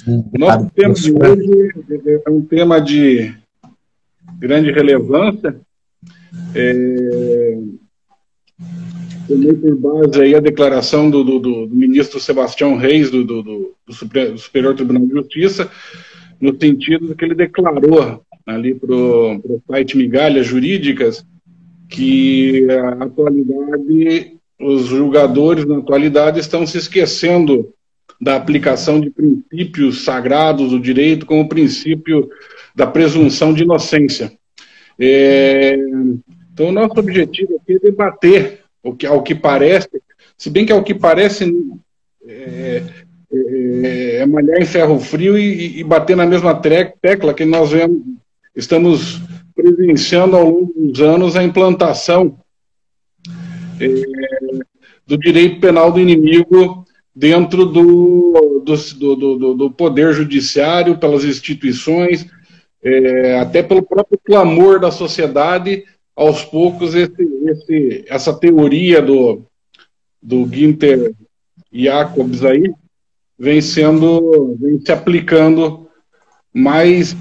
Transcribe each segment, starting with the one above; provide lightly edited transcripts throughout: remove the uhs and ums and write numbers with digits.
O nosso tema de hoje é um tema de grande relevância. Tomei por base aí a declaração do ministro Sebastião Reis, do Superior Tribunal de Justiça, no sentido que ele declarou ali para o site Migalhas Jurídicas que a atualidade, os julgadores na atualidade estão se esquecendo da aplicação de princípios sagrados do direito, como o princípio da presunção de inocência. Então, o nosso objetivo aqui é debater ao que parece, se bem que ao que parece é malhar em ferro frio e bater na mesma tecla que nós estamos presenciando ao longo dos anos a implantação do direito penal do inimigo dentro do poder judiciário, pelas instituições, até pelo próprio clamor da sociedade. Aos poucos, essa teoria do Günther Jacobs aí vem se aplicando mais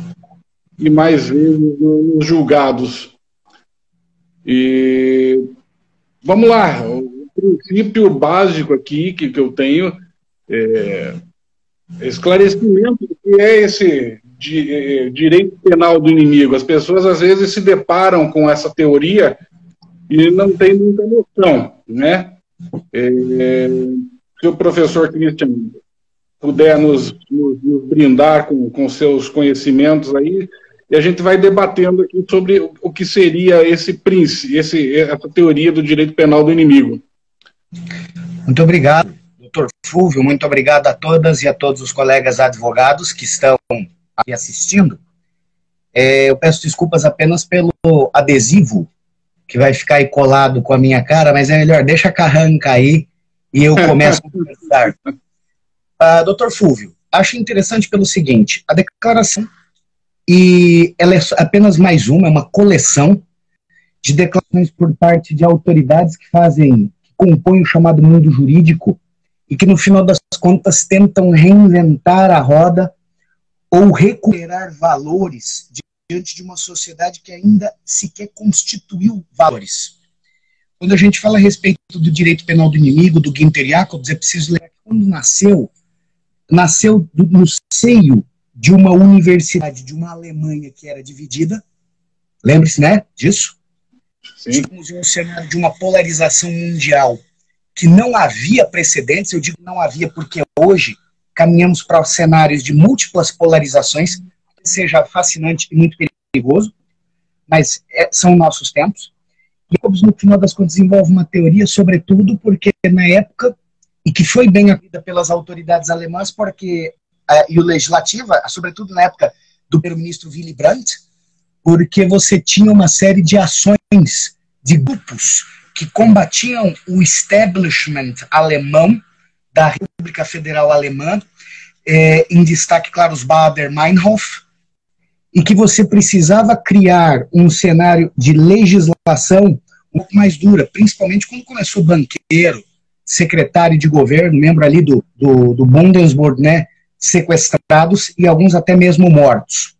e mais vezes nos julgados. E vamos lá, o princípio básico aqui que eu tenho é esclarecimento do que é esse direito penal do inimigo. As pessoas às vezes se deparam com essa teoria e não têm muita noção, né? Se o professor Christian puder nos brindar com seus conhecimentos aí, e a gente vai debatendo aqui sobre o que seria essa teoria do direito penal do inimigo. Muito obrigado, doutor Fúvio, muito obrigado a todas e a todos os colegas advogados que estão aqui assistindo. Eu peço desculpas apenas pelo adesivo que vai ficar aí colado com a minha cara, mas é melhor, deixa a carranca aí e eu começo a conversar. Doutor Fúvio, acho interessante pelo seguinte, a declaração, e ela é apenas mais uma, é uma coleção de declarações por parte de autoridades que compõem o chamado mundo jurídico e que no final das contas tentam reinventar a roda ou recuperar valores diante de uma sociedade que ainda sequer constituiu valores. Quando a gente fala a respeito do direito penal do inimigo, do Günther Jacobs, é preciso lembrar que quando nasceu no seio de uma universidade, de uma Alemanha que era dividida, lembre-se, né, disso? Sim. Estamos em um cenário de uma polarização mundial que não havia precedentes. Eu digo não havia porque hoje caminhamos para cenários de múltiplas polarizações, que seja fascinante e muito perigoso, mas são nossos tempos. E Jacobs, no final das contas, desenvolve uma teoria, sobretudo porque na época, e que foi bem acolhida pelas autoridades alemãs, e o legislativo, sobretudo na época do primeiro-ministro Willy Brandt, porque você tinha uma série de ações de grupos que combatiam o establishment alemão da República Federal Alemã, em destaque, claro, os Baader-Meinhof, e que você precisava criar um cenário de legislação um pouco mais dura, principalmente quando começou banqueiro, secretário de governo, membro ali do Bundesboard, né, sequestrados e alguns até mesmo mortos.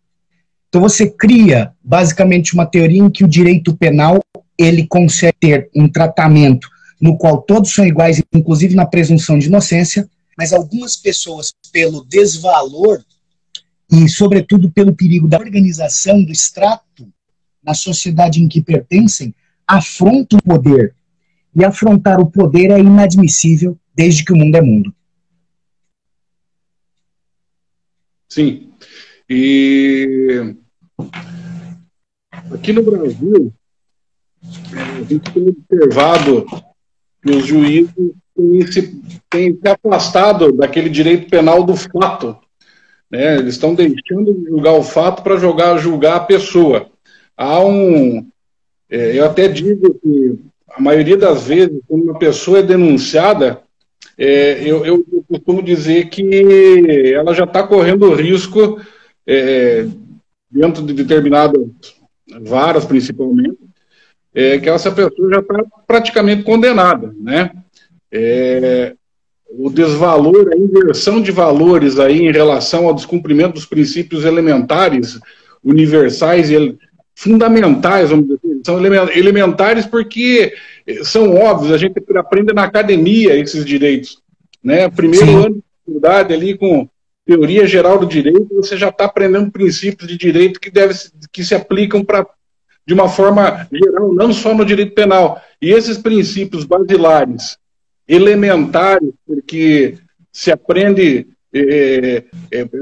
Então você cria basicamente uma teoria em que o direito penal ele consegue ter um tratamento no qual todos são iguais, inclusive na presunção de inocência, mas algumas pessoas, pelo desvalor e sobretudo pelo perigo da organização, do extrato na sociedade em que pertencem, afrontam o poder. E afrontar o poder é inadmissível desde que o mundo é mundo. Sim. E aqui no Brasil, a gente tem observado que os juízes têm se afastado daquele direito penal do fato. Né? Eles estão deixando de julgar o fato para julgar a pessoa. Eu até digo que a maioria das vezes, quando uma pessoa é denunciada, eu costumo dizer que ela já está correndo risco, dentro de determinadas varas, principalmente, que essa pessoa já está praticamente condenada, né? o desvalor, a inversão de valores aí em relação ao descumprimento dos princípios elementares, universais e fundamentais, vamos dizer assim, são elementares porque são óbvios, a gente aprende na academia esses direitos, né? Primeiro ano de faculdade ali com teoria geral do direito, você já está aprendendo princípios de direito que se aplicam de uma forma geral, não só no direito penal. E esses princípios basilares, elementares, porque se aprende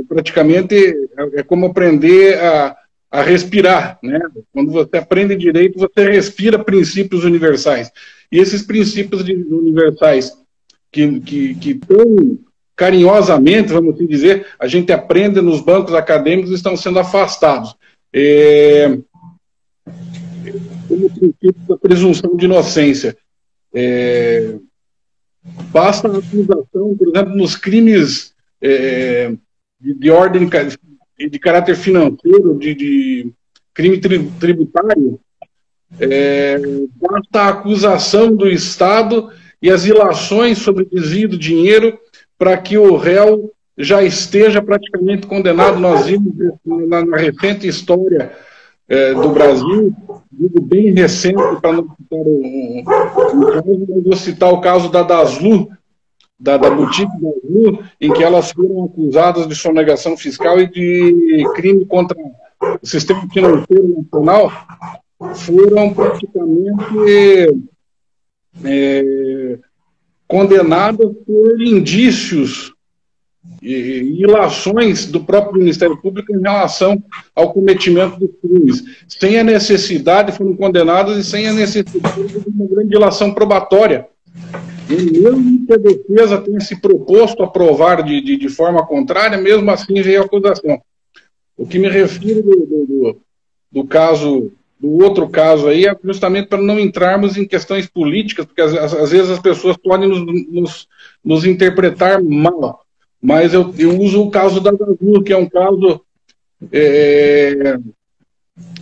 praticamente é como aprender a respirar, né? Quando você aprende direito, você respira princípios universais. E esses princípios universais que tão carinhosamente, vamos assim dizer, a gente aprende nos bancos acadêmicos, estão sendo afastados. Como o princípio da presunção de inocência. Basta a acusação, por exemplo, nos crimes de ordem de caráter financeiro, de crime tributário, basta a acusação do Estado e as ilações sobre desvio do dinheiro para que o réu já esteja praticamente condenado. Nós vimos na recente história do Brasil, digo bem recente, para não citar um caso, eu vou citar o caso da Daslu, da boutique Daslu, em que elas foram acusadas de sonegação fiscal e de crime contra o sistema financeiro nacional, foram praticamente condenadas por indícios e ilações do próprio Ministério Público em relação ao cometimento dos crimes. Sem a necessidade, foram condenadas e sem a necessidade de uma grande ilação probatória. E mesmo que a defesa tenha se proposto a provar de forma contrária, mesmo assim veio a acusação. O que me refiro do outro caso aí é justamente para não entrarmos em questões políticas, porque às vezes as pessoas podem nos interpretar mal. Mas eu uso o caso da Daslu, que é um caso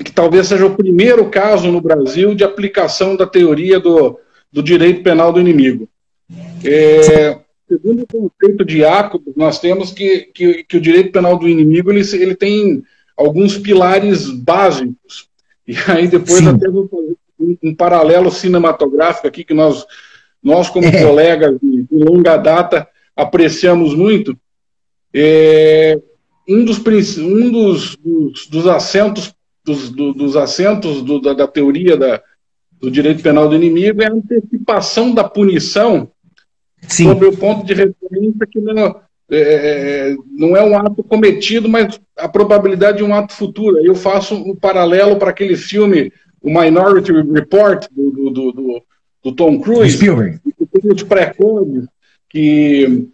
que talvez seja o primeiro caso no Brasil de aplicação da teoria do direito penal do inimigo. Segundo o conceito de Jacobs, nós temos que o direito penal do inimigo ele tem alguns pilares básicos. E aí depois Sim. até vou fazer um paralelo cinematográfico aqui, que nós como colegas de longa data, apreciamos muito. Um dos assentos da teoria do direito penal do inimigo é a antecipação da punição. Sim. Sob o ponto de referência que não é um ato cometido, mas a probabilidade de um ato futuro. Eu faço um paralelo para aquele filme, o Minority Report, do Tom Cruise, que tem os precoces que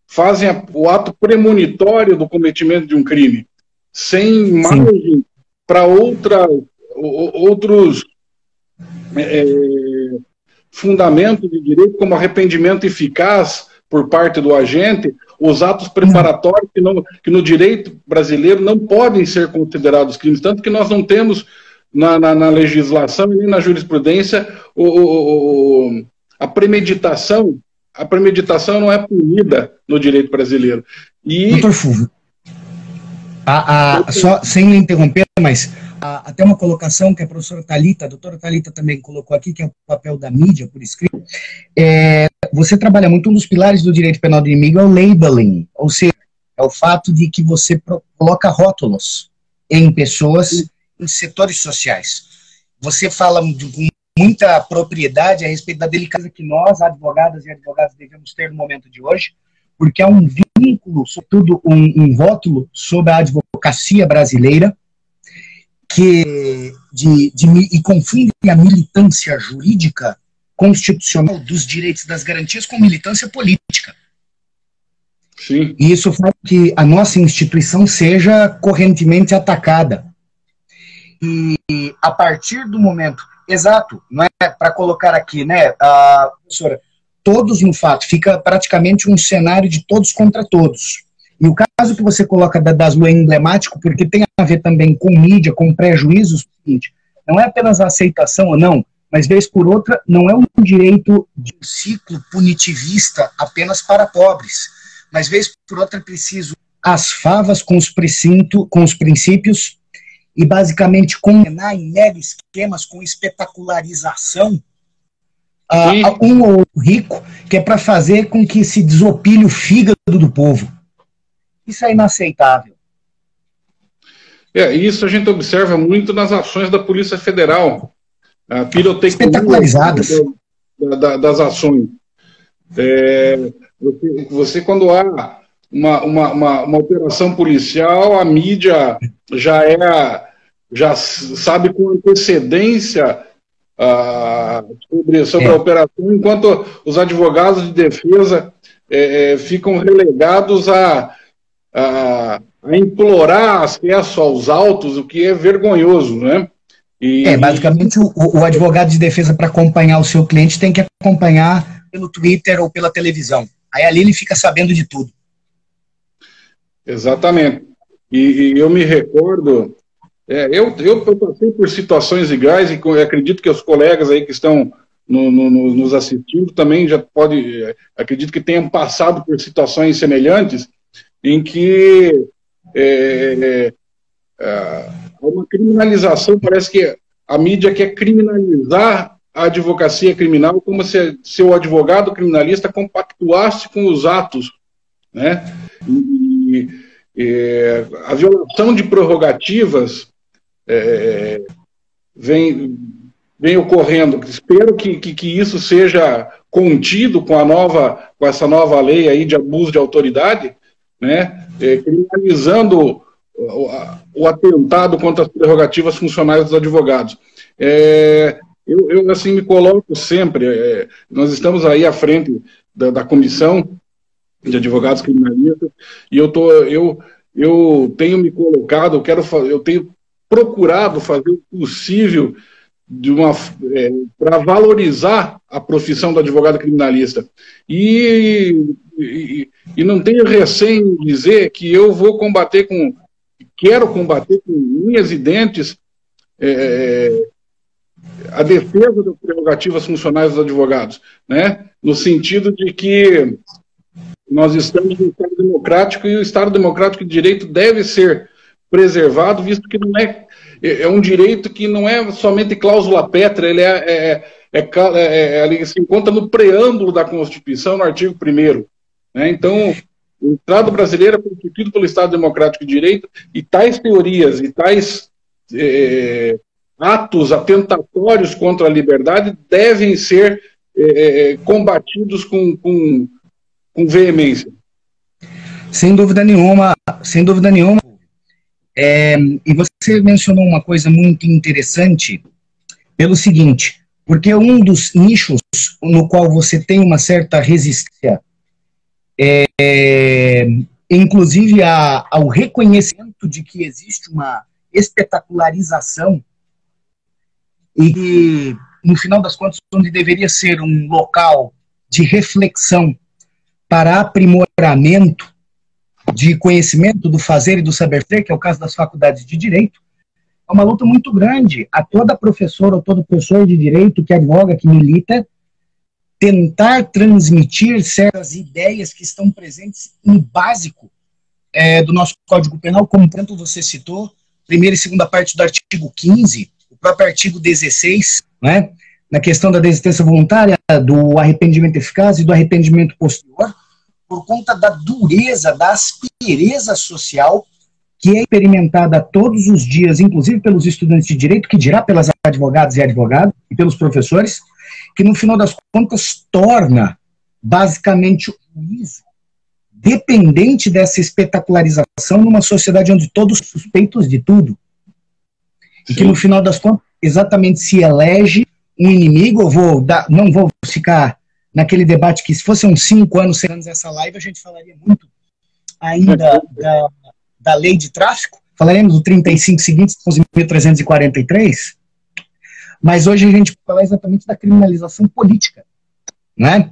fazem o ato premonitório do cometimento de um crime, sem margem para outros fundamentos de direito, como arrependimento eficaz por parte do agente, os atos preparatórios que no direito brasileiro não podem ser considerados crimes, tanto que nós não temos na legislação e nem na jurisprudência a premeditação. A premeditação não é punida no direito brasileiro. Doutor Fulvio, só sem lhe interromper, mas até uma colocação que a professora Thalita, a doutora Thalita também colocou aqui, que é o papel da mídia por escrito. Você trabalha muito, um dos pilares do direito penal do inimigo é o labeling, ou seja, é o fato de que você coloca rótulos em pessoas, em setores sociais. Você fala com muita propriedade a respeito da delicadeza que nós, advogadas e advogados, devemos ter no momento de hoje, porque é um vínculo, sobretudo um rótulo sobre a advocacia brasileira, e confunde a militância jurídica constitucional dos direitos das garantias com militância política. Sim. E isso faz que a nossa instituição seja correntemente atacada. E a partir do momento exato, não é para colocar aqui, né, professora, todos no fato, fica praticamente um cenário de todos contra todos. E o caso que você coloca da Daslu é emblemático, porque tem a ver também com mídia, com prejuízos, seguinte, não é apenas a aceitação ou não, mas vez por outra não é um direito de um ciclo punitivista apenas para pobres, mas vez por outra é preciso as favas com os princípios e basicamente condenar em mega esquemas com espetacularização um ou outro rico, que é para fazer com que se desopile o fígado do povo. Isso é inaceitável. Isso a gente observa muito nas ações da Polícia Federal, a pirotecnia espetacularizadas das ações. Você quando há uma operação policial, a mídia já sabe com antecedência sobre a operação, enquanto os advogados de defesa ficam relegados a implorar acesso aos autos, o que é vergonhoso, né? Basicamente o advogado de defesa, para acompanhar o seu cliente, tem que acompanhar pelo Twitter ou pela televisão. Aí ali ele fica sabendo de tudo. Exatamente. E eu me recordo, eu passei por situações iguais, e acredito que os colegas aí que estão nos assistindo também acredito que tenham passado por situações semelhantes, em que há uma criminalização. Parece que a mídia quer criminalizar a advocacia criminal, como se o advogado criminalista compactuasse com os atos, né? A violação de prerrogativas vem ocorrendo. Espero que isso seja contido com essa nova lei aí de abuso de autoridade, né? Criminalizando o atentado contra as prerrogativas funcionais dos advogados. Eu assim me coloco sempre, nós estamos aí à frente da comissão de advogados criminalistas, e eu tenho me colocado, eu tenho procurado fazer o possível para valorizar a profissão do advogado criminalista. E não tenho receio em dizer que eu quero combater com unhas e dentes a defesa das prerrogativas funcionais dos advogados, né? No sentido de que nós estamos no Estado democrático, e o Estado democrático de direito deve ser preservado, visto que não é um direito que não é somente cláusula pétrea, ele se encontra no preâmbulo da Constituição, no artigo 1º, né? Então, o Estado brasileiro é constituído pelo Estado democrático de direito, e tais teorias e tais atos atentatórios contra a liberdade devem ser combatidos com veemência. Sem dúvida nenhuma, sem dúvida nenhuma. E você mencionou uma coisa muito interessante, pelo seguinte, porque um dos nichos no qual você tem uma certa resistência, inclusive ao reconhecimento de que existe uma espetacularização, e que, no final das contas, onde deveria ser um local de reflexão para aprimoramento de conhecimento do fazer e do saber ser, que é o caso das faculdades de Direito, é uma luta muito grande a toda professora ou todo professor de Direito que advoga, que milita, tentar transmitir certas ideias que estão presentes no básico do nosso Código Penal, como tanto você citou, primeira e segunda parte do artigo 15, o próprio artigo 16, né, na questão da desistência voluntária, do arrependimento eficaz e do arrependimento posterior, por conta da dureza, da aspereza social que é experimentada todos os dias, inclusive pelos estudantes de direito, que dirá pelas advogadas e advogados, e pelos professores, que no final das contas torna basicamente o juízo dependente dessa espetacularização numa sociedade onde todos são suspeitos de tudo. E que no final das contas exatamente se elege um inimigo. Não vou ficar naquele debate que, se fosse uns 5 anos, 6 anos essa live, a gente falaria muito ainda da lei de tráfico, falaremos do 35 seguintes, 11.343, mas hoje a gente fala exatamente da criminalização política, né?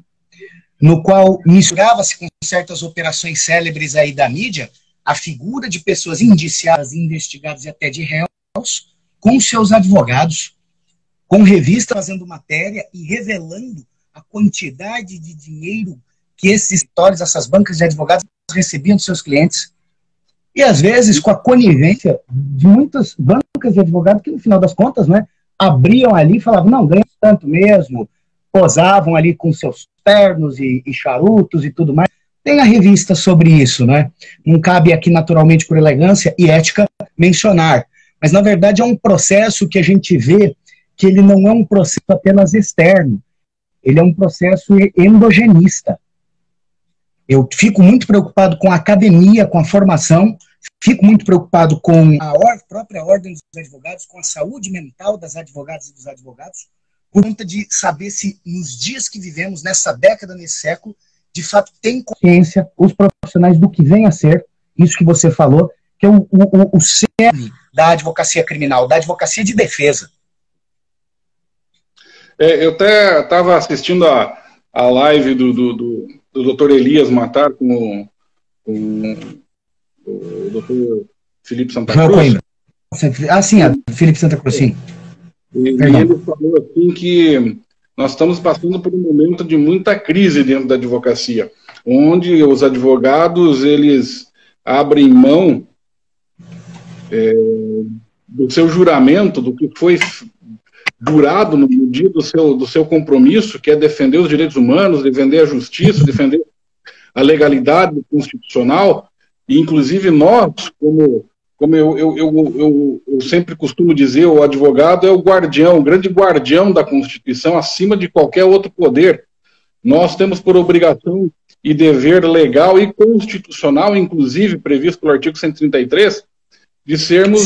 No qual misturava-se com certas operações célebres aí da mídia, a figura de pessoas indiciadas, investigadas e até de réus, com seus advogados, com revistas fazendo matéria e revelando a quantidade de dinheiro que esses escritórios, essas bancas de advogados recebiam dos seus clientes. E, às vezes, com a conivência de muitas bancas de advogados que, no final das contas, né, abriam ali e falavam, não, ganham tanto mesmo, posavam ali com seus ternos e charutos e tudo mais. Tem a revista sobre isso, né? Não cabe aqui, naturalmente, por elegância e ética, mencionar. Mas, na verdade, é um processo que a gente vê que ele não é um processo apenas externo. Ele é um processo endogenista. Eu fico muito preocupado com a academia, com a formação, fico muito preocupado com a própria ordem dos advogados, com a saúde mental das advogadas e dos advogados, por conta de saber se nos dias que vivemos, nessa década, nesse século, de fato tem consciência os profissionais do que vem a ser, isso que você falou, que é o cerne da advocacia criminal, da advocacia de defesa. Eu até estava assistindo a live do Dr. Elias Matar com o Dr. Felipe Santa Cruz. Sim, Felipe Santa Cruz, sim. E ele falou assim que nós estamos passando por um momento de muita crise dentro da advocacia, onde os advogados, eles abrem mão do seu juramento, do que foi jurado no dia do seu compromisso, que é defender os direitos humanos, defender a justiça, defender a legalidade constitucional, e inclusive nós, como eu sempre costumo dizer, o advogado é o guardião, o grande guardião da Constituição, acima de qualquer outro poder. Nós temos por obrigação e dever legal e constitucional, inclusive previsto pelo artigo 133, de sermos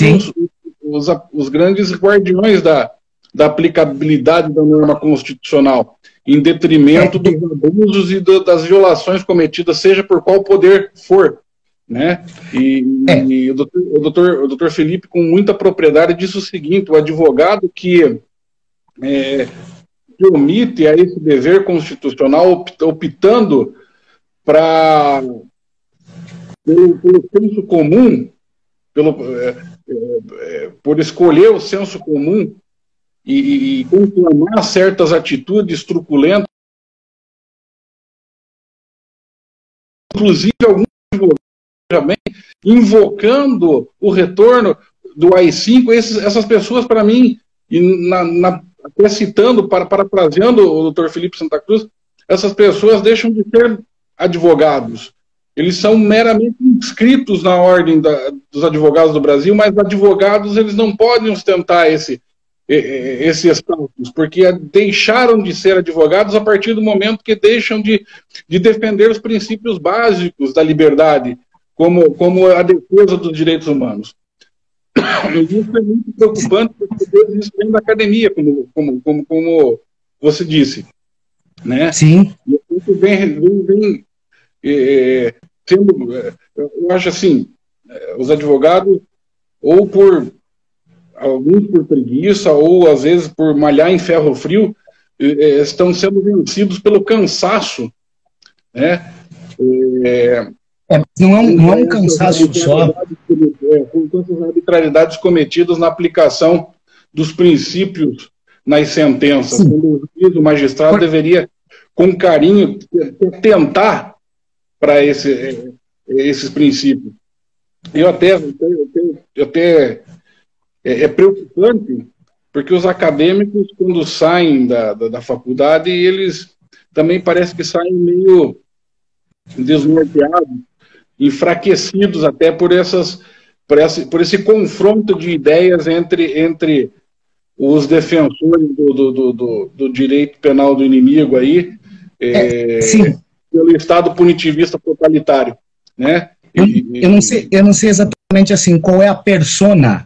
os grandes guardiões da aplicabilidade da norma constitucional, em detrimento dos abusos e das violações cometidas, seja por qual poder for, né? E o doutor Felipe, com muita propriedade, disse o seguinte: o advogado que omite a esse dever constitucional, optando pelo senso comum, por escolher o senso comum e conclamar certas atitudes truculentas, inclusive alguns advogados também invocando o retorno do AI-5, essas pessoas, para mim, até citando, parafraseando o doutor Felipe Santa Cruz, essas pessoas deixam de ser advogados. Eles são meramente inscritos na ordem dos advogados do Brasil, mas advogados, eles não podem ostentar esse status, porque deixaram de ser advogados a partir do momento que deixam de defender os princípios básicos da liberdade, como a defesa dos direitos humanos. Isso é muito preocupante, porque isso vem da academia, como você disse, né? Sim. E isso vem sendo, eu acho assim, os advogados, ou alguns por preguiça, ou às vezes por malhar em ferro frio, estão sendo vencidos pelo cansaço, né? Não é um cansaço só. Com tantas arbitrariedades cometidas na aplicação dos princípios nas sentenças. Quando o magistrado deveria, com carinho, tentar para esses princípios. É preocupante, porque os acadêmicos, quando saem da faculdade, eles também parece que saem meio desnorteados, enfraquecidos até por esse confronto de ideias entre os defensores do direito penal do inimigo aí, pelo Estado punitivista totalitário, né? Eu não sei exatamente assim qual é a persona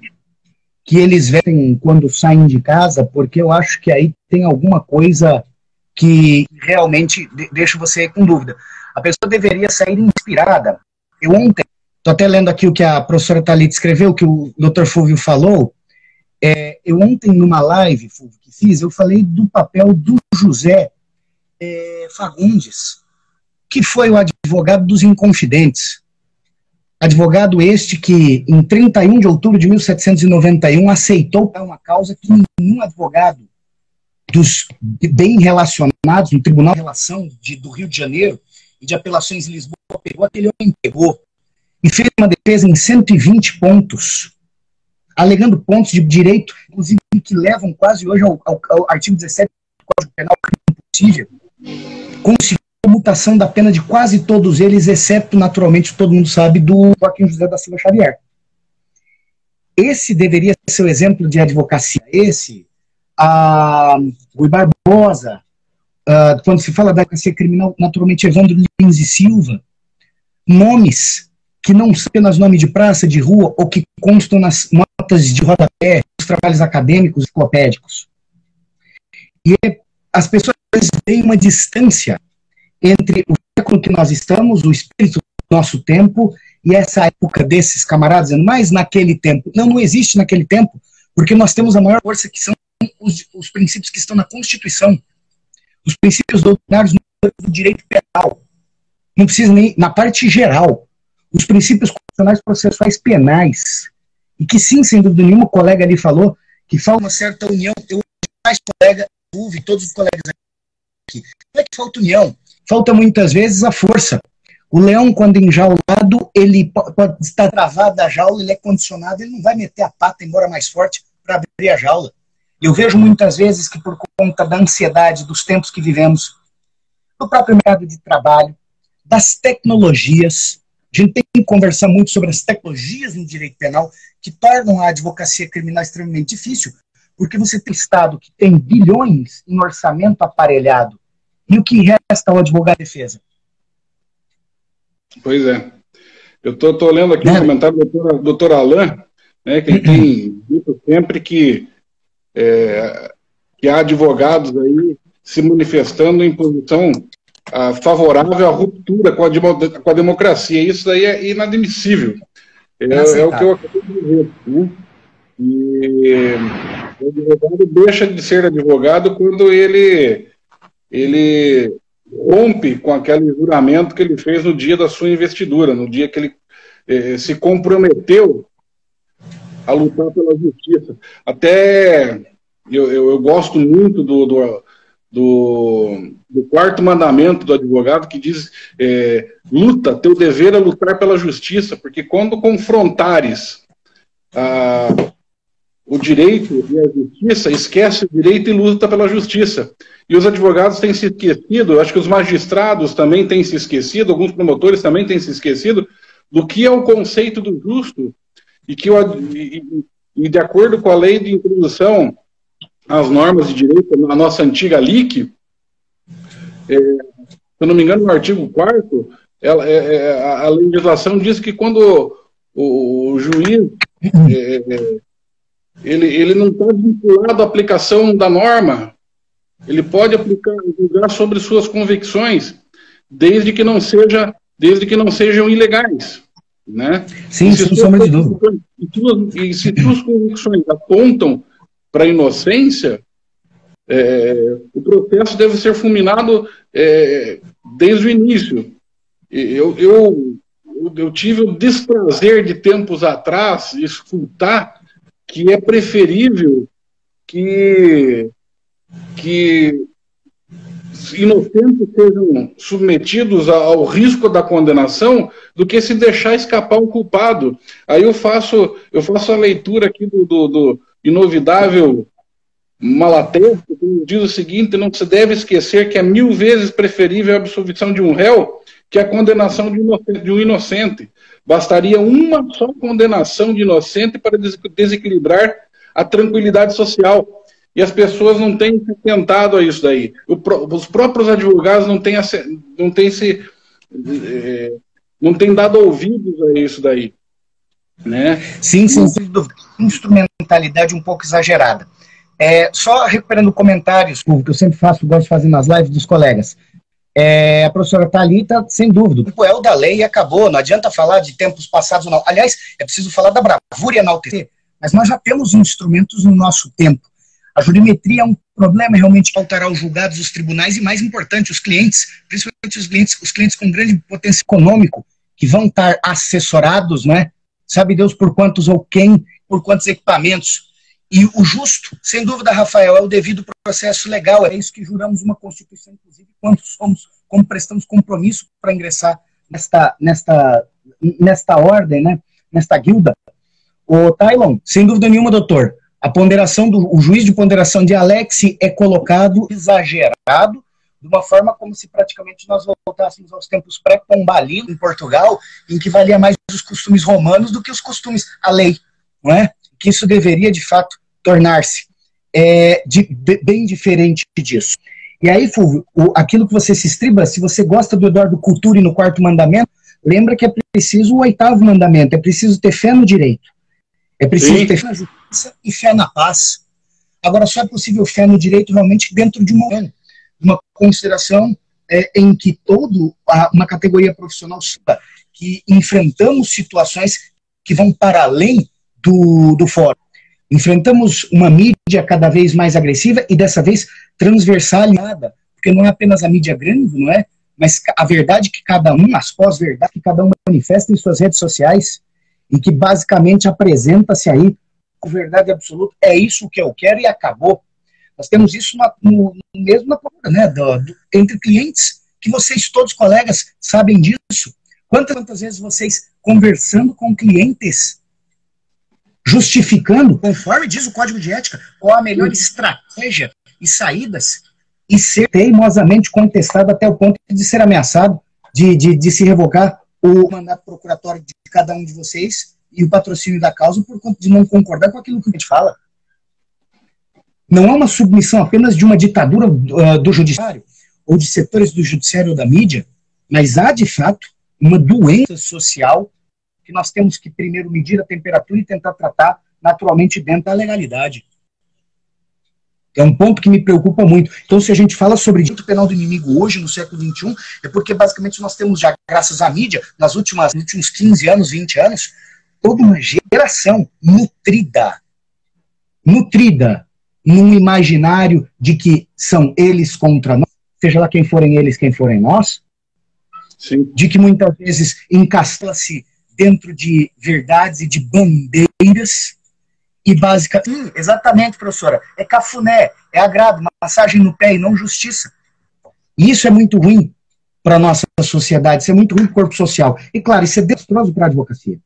que eles veem quando saem de casa, porque eu acho que aí tem alguma coisa que realmente deixa você com dúvida. A pessoa deveria sair inspirada. Eu ontem, estou até lendo aqui o que a professora Thalita escreveu, que o Dr. Fulvio falou. Eu ontem, numa live, Fulvio, que fiz, eu falei do papel do José Fagundes, que foi o advogado dos Inconfidentes. Advogado este que, em 31 de outubro de 1791, aceitou uma causa que nenhum advogado dos bem relacionados no Tribunal de Relação do Rio de Janeiro e de Apelações em Lisboa, pegou aquele homem, e fez uma defesa em 120 pontos, alegando pontos de direito, inclusive que levam quase hoje ao artigo 17 do Código Penal, crime impossível, conseguiu a mutação da pena de quase todos eles, exceto, naturalmente, todo mundo sabe, do Joaquim José da Silva Xavier. Esse deveria ser o exemplo de advocacia. Rui Barbosa, quando se fala da advocacia criminal, naturalmente, Evandro Lins e Silva, nomes que não são apenas nome de praça, de rua, ou que constam nas notas de rodapé, nos trabalhos acadêmicos, enciclopédicos. E as pessoas têm uma distância entre o século que nós estamos, o espírito do nosso tempo, e essa época desses camaradas, mas naquele tempo. Não existe naquele tempo, porque nós temos a maior força, que são os princípios que estão na Constituição, os princípios doutrinários do direito penal. Não precisa nem, na parte geral, os princípios constitucionais processuais penais, e que sim, sem dúvida nenhuma, o colega ali falou, que falta uma certa união. Eu mais colega, ouve todos os colegas aqui. Não é que falta união, falta muitas vezes a força. O leão, quando enjaulado, ele pode estar travado da jaula, ele é condicionado, ele não vai meter a pata, embora mais forte, para abrir a jaula. Eu vejo muitas vezes que, por conta da ansiedade dos tempos que vivemos, do próprio mercado de trabalho, das tecnologias, a gente tem que conversar muito sobre as tecnologias no direito penal, que tornam a advocacia criminal extremamente difícil, porque você tem Estado que tem bilhões em orçamento aparelhado, e o que resta ao advogado de defesa? Pois é. Eu estou lendo aqui o comentário do doutor Alain, né, que ele tem dito sempre que há advogados aí se manifestando em posição favorável à ruptura com a democracia. Isso daí é inadmissível. É o que eu acabei de dizer. Né? E o advogado deixa de ser advogado quando ele rompe com aquele juramento que ele fez no dia da sua investidura, no dia que ele se comprometeu a lutar pela justiça. Até eu gosto muito do quarto mandamento do advogado, que diz: luta, teu dever é lutar pela justiça, porque quando confrontares o direito e a justiça, esquece o direito e luta pela justiça. E os advogados têm se esquecido, acho que os magistrados também têm se esquecido, alguns promotores também têm se esquecido do que é o conceito do justo, e que de acordo com a lei de introdução às normas de direito, a nossa antiga LIC, se eu não me engano, no artigo 4º, a legislação diz que quando o juiz ele não está vinculado à aplicação da norma, ele pode julgar sobre suas convicções, desde que não sejam ilegais, né? Sim, sem sombra de dúvida. E se suas convicções apontam para a inocência, o processo deve ser fulminado desde o início. Eu tive o desprazer de tempos atrás de escutar que é preferível que inocentes sejam submetidos ao risco da condenação do que se deixar escapar um culpado. Aí eu faço a leitura aqui do inovidável Malaté, que diz o seguinte: não se deve esquecer que é 1000 vezes preferível a absolvição de um réu que a condenação de um inocente. Bastaria uma só condenação de inocente para desequilibrar a tranquilidade social. E as pessoas não têm se atentado a isso daí. Os próprios advogados não têm dado ouvidos a isso daí. Né? Sim, sem dúvida. Instrumentalidade um pouco exagerada. Só recuperando comentários, que eu sempre gosto de fazer nas lives dos colegas. A professora Thalita, sem dúvida, o poel da lei acabou, não adianta falar de tempos passados ou não. Aliás, é preciso falar da bravura e enaltecer, mas nós já temos instrumentos no nosso tempo. A jurimetria é um problema, realmente alterar os julgados, os tribunais e, mais importante, os clientes, principalmente os clientes com grande potencial econômico, que vão estar assessorados, né? Sabe Deus por quantos ou quem, por quantos equipamentos. E o justo, sem dúvida, Rafael, é o devido processo legal. É isso que juramos uma Constituição, inclusive, quando somos, como prestamos compromisso para ingressar nesta ordem, né? Nesta guilda. O Tylon, sem dúvida nenhuma, doutor, o juiz de ponderação de Alex é colocado exagerado, de uma forma como se praticamente nós voltássemos aos tempos pré-pombalino em Portugal, em que valia mais os costumes romanos do que os costumes, a lei, não é? Que isso deveria, de fato, tornar-se bem diferente disso. E aí, Fulvio, aquilo que você se estriba, se você gosta do Eduardo Cultura e no quarto mandamento, lembra que é preciso o oitavo mandamento, é preciso ter fé no direito, é preciso ter fé na justiça e fé na paz. Agora, só é possível fé no direito realmente dentro de uma consideração em que uma categoria profissional que enfrentamos situações que vão para além do fórum. Enfrentamos uma mídia cada vez mais agressiva e dessa vez transversalizada, porque não é apenas a mídia grande, não é? Mas a verdade que cada um, as pós-verdades que cada um manifesta em suas redes sociais e que basicamente apresenta-se aí com verdade absoluta, é isso que eu quero e acabou. Nós temos isso mesmo na procura, né, entre clientes, que vocês todos, colegas, sabem disso. Quantas vezes vocês, conversando com clientes, justificando, conforme diz o Código de Ética, qual a melhor estratégia e saídas, e ser teimosamente contestado até o ponto de ser ameaçado, de se revogar o mandato procuratório de cada um de vocês e o patrocínio da causa por conta de não concordar com aquilo que a gente fala. Não é uma submissão apenas de uma ditadura do judiciário, ou de setores do judiciário ou da mídia, mas há, de fato, uma doença social que nós temos que primeiro medir a temperatura e tentar tratar naturalmente dentro da legalidade. É um ponto que me preocupa muito. Então, se a gente fala sobre direito penal do inimigo hoje, no século XXI, é porque basicamente nós temos já, graças à mídia, nos últimos 15 anos, 20 anos, toda uma geração nutrida num imaginário de que são eles contra nós, seja lá quem forem eles, quem forem nós, sim, de que muitas vezes encastla-se dentro de verdades e de bandeiras, e basicamente, exatamente, professora, é cafuné, é agrado, massagem no pé e não justiça. E isso é muito ruim para a nossa sociedade, isso é muito ruim para o corpo social. E claro, isso é desastroso para a advocacia.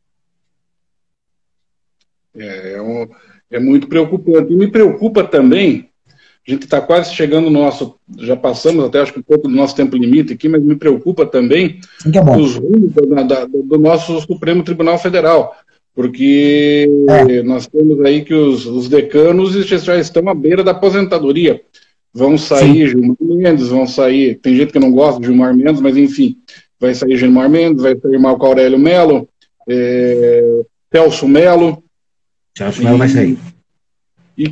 É muito preocupante. E me preocupa também, a gente está quase chegando no nosso, já passamos até acho que um pouco do nosso tempo limite aqui, mas me preocupa também os rumos do nosso Supremo Tribunal Federal, porque nós temos aí que os decanos já estão à beira da aposentadoria. Vão sair Gilmar Mendes, vão sair, tem gente que não gosta de Gilmar Mendes, mas enfim, vai sair Gilmar Mendes, vai sair Marco Aurélio Melo, Celso Melo. Celso Melo vai sair. E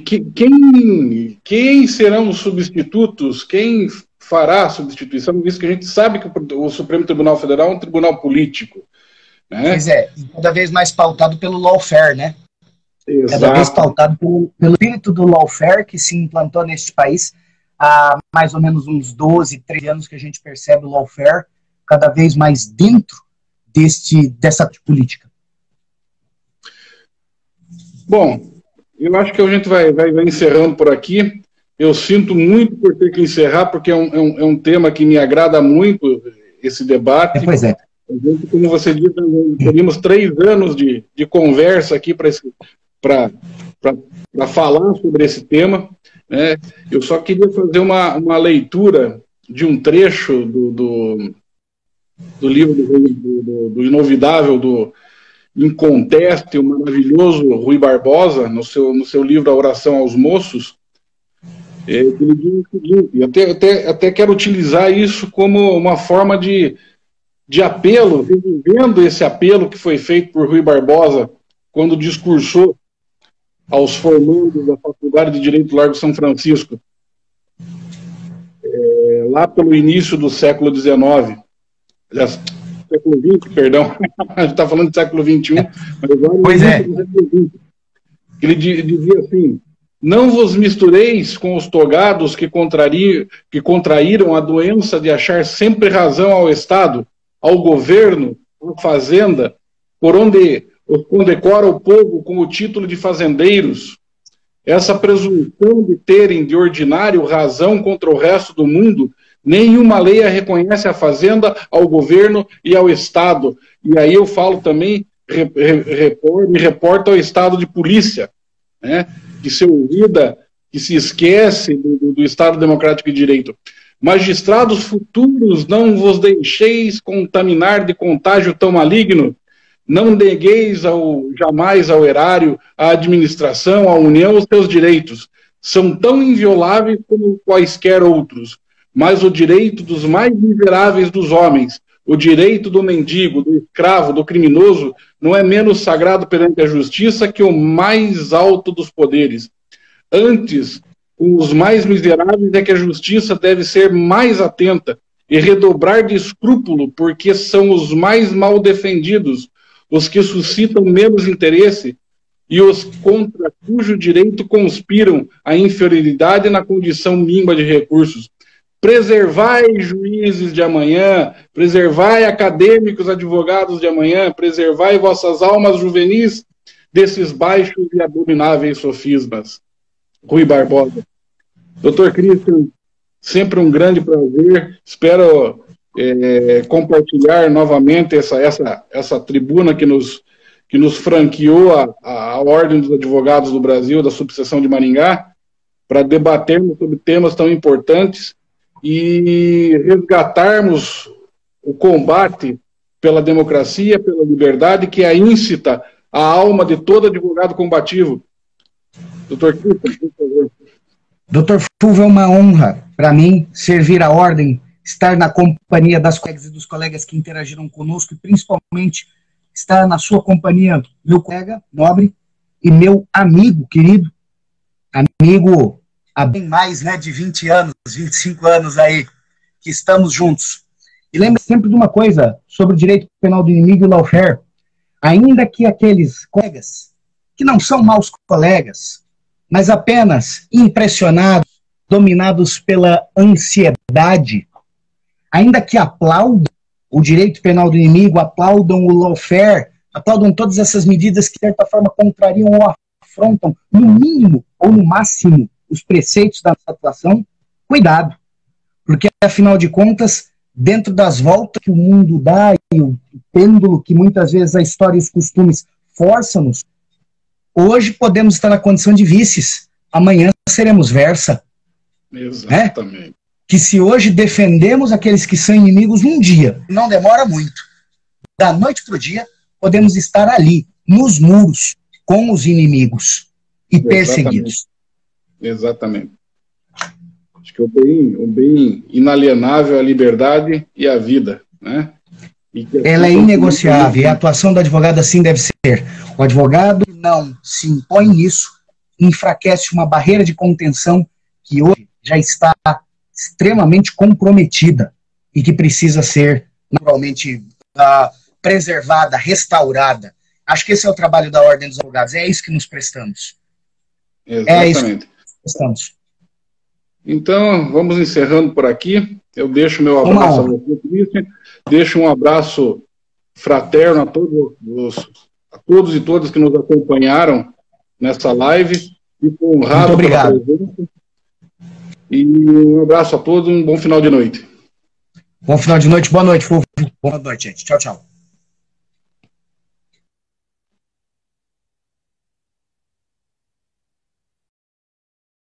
quem serão os substitutos? Quem fará a substituição? Visto que a gente sabe que o Supremo Tribunal Federal é um tribunal político. Né? Pois é, cada vez mais pautado pelo lawfare, né? Exato. Cada vez pautado pelo espírito do lawfare que se implantou neste país há mais ou menos uns 12, 13 anos que a gente percebe o lawfare cada vez mais dentro dessa política. Bom, eu acho que a gente vai encerrando por aqui. Eu sinto muito por ter que encerrar, porque é um tema que me agrada muito, esse debate. Pois é. Gente, como você disse, teríamos 3 anos de conversa aqui para falar sobre esse tema. Né? Eu só queria fazer uma leitura de um trecho do livro do inovidável, do inconteste, o maravilhoso Rui Barbosa, no seu livro A Oração aos Moços, ele diz o seguinte, e até quero utilizar isso como uma forma de apelo, revivendo esse apelo que foi feito por Rui Barbosa quando discursou aos formandos da Faculdade de Direito do Largo São Francisco, lá pelo início do século XIX, século XX, perdão, a gente está falando do século XXI, mas agora pois é. Do século XX. Ele dizia assim: não vos mistureis com os togados que contraíram a doença de achar sempre razão ao Estado, ao governo, à fazenda, por onde os condecora o povo com o título de fazendeiros, essa presunção de terem de ordinário razão contra o resto do mundo, nenhuma lei a reconhece à Fazenda, ao governo e ao Estado. E aí eu falo também, me reporto ao Estado de polícia, né, que se olvida, que se esquece do Estado Democrático de Direito. Magistrados futuros, não vos deixeis contaminar de contágio tão maligno, não negueis jamais ao erário, à administração, à União, os seus direitos. São tão invioláveis como quaisquer outros, mas o direito dos mais miseráveis dos homens, o direito do mendigo, do escravo, do criminoso, não é menos sagrado perante a justiça que o mais alto dos poderes. Antes, com os mais miseráveis é que a justiça deve ser mais atenta e redobrar de escrúpulo, porque são os mais mal defendidos, os que suscitam menos interesse e os contra cujo direito conspiram a inferioridade na condição mínima de recursos. Preservai juízes de amanhã, preservai acadêmicos, advogados de amanhã, preservai vossas almas juvenis desses baixos e abomináveis sofismas. Rui Barbosa. Dr. Christian, sempre um grande prazer, espero compartilhar novamente essa tribuna que nos franqueou a Ordem dos Advogados do Brasil, da subseção de Maringá, para debatermos sobre temas tão importantes e resgatarmos o combate pela democracia, pela liberdade, que é íncita à alma de todo advogado combativo. Doutor Christian, por favor. Doutor Fulvio, é uma honra para mim servir a Ordem, estar na companhia das colegas e dos colegas que interagiram conosco e principalmente estar na sua companhia, meu colega nobre e meu amigo querido, amigo há bem mais, né, de 20 anos, 25 anos aí, que estamos juntos. E lembre sempre de uma coisa sobre o direito penal do inimigo e lawfare, ainda que aqueles colegas que não são maus colegas, mas apenas impressionados, dominados pela ansiedade, ainda que aplaudam o direito penal do inimigo, aplaudam o lawfare, aplaudam todas essas medidas que, de certa forma, contrariam ou afrontam, no mínimo ou no máximo, os preceitos da nossa atuação, cuidado, porque, afinal de contas, dentro das voltas que o mundo dá e o pêndulo que muitas vezes a história e os costumes forçam-nos, hoje podemos estar na condição de vices, amanhã seremos versa. Exatamente. Né? Que se hoje defendemos aqueles que são inimigos num dia, não demora muito, da noite para o dia, podemos estar ali, nos muros, com os inimigos e perseguidos. Exatamente. Acho que o bem inalienável é a liberdade e a vida, né? Ela é inegociável, e a atuação do advogado assim deve ser. O advogado não se impõe nisso, enfraquece uma barreira de contenção que hoje já está extremamente comprometida e que precisa ser naturalmente preservada, restaurada. Acho que esse é o trabalho da Ordem dos Advogados, é isso que nos prestamos. Exatamente. É isso que nos prestamos. Então, vamos encerrando por aqui. Eu deixo meu abraço a você, Christian. Deixo um abraço fraterno a todos e todas que nos acompanharam nessa live. Fico honrado pela presença. E um abraço a todos, um bom final de noite. Bom final de noite, boa noite, Fulvio. Boa noite, gente. Tchau, tchau.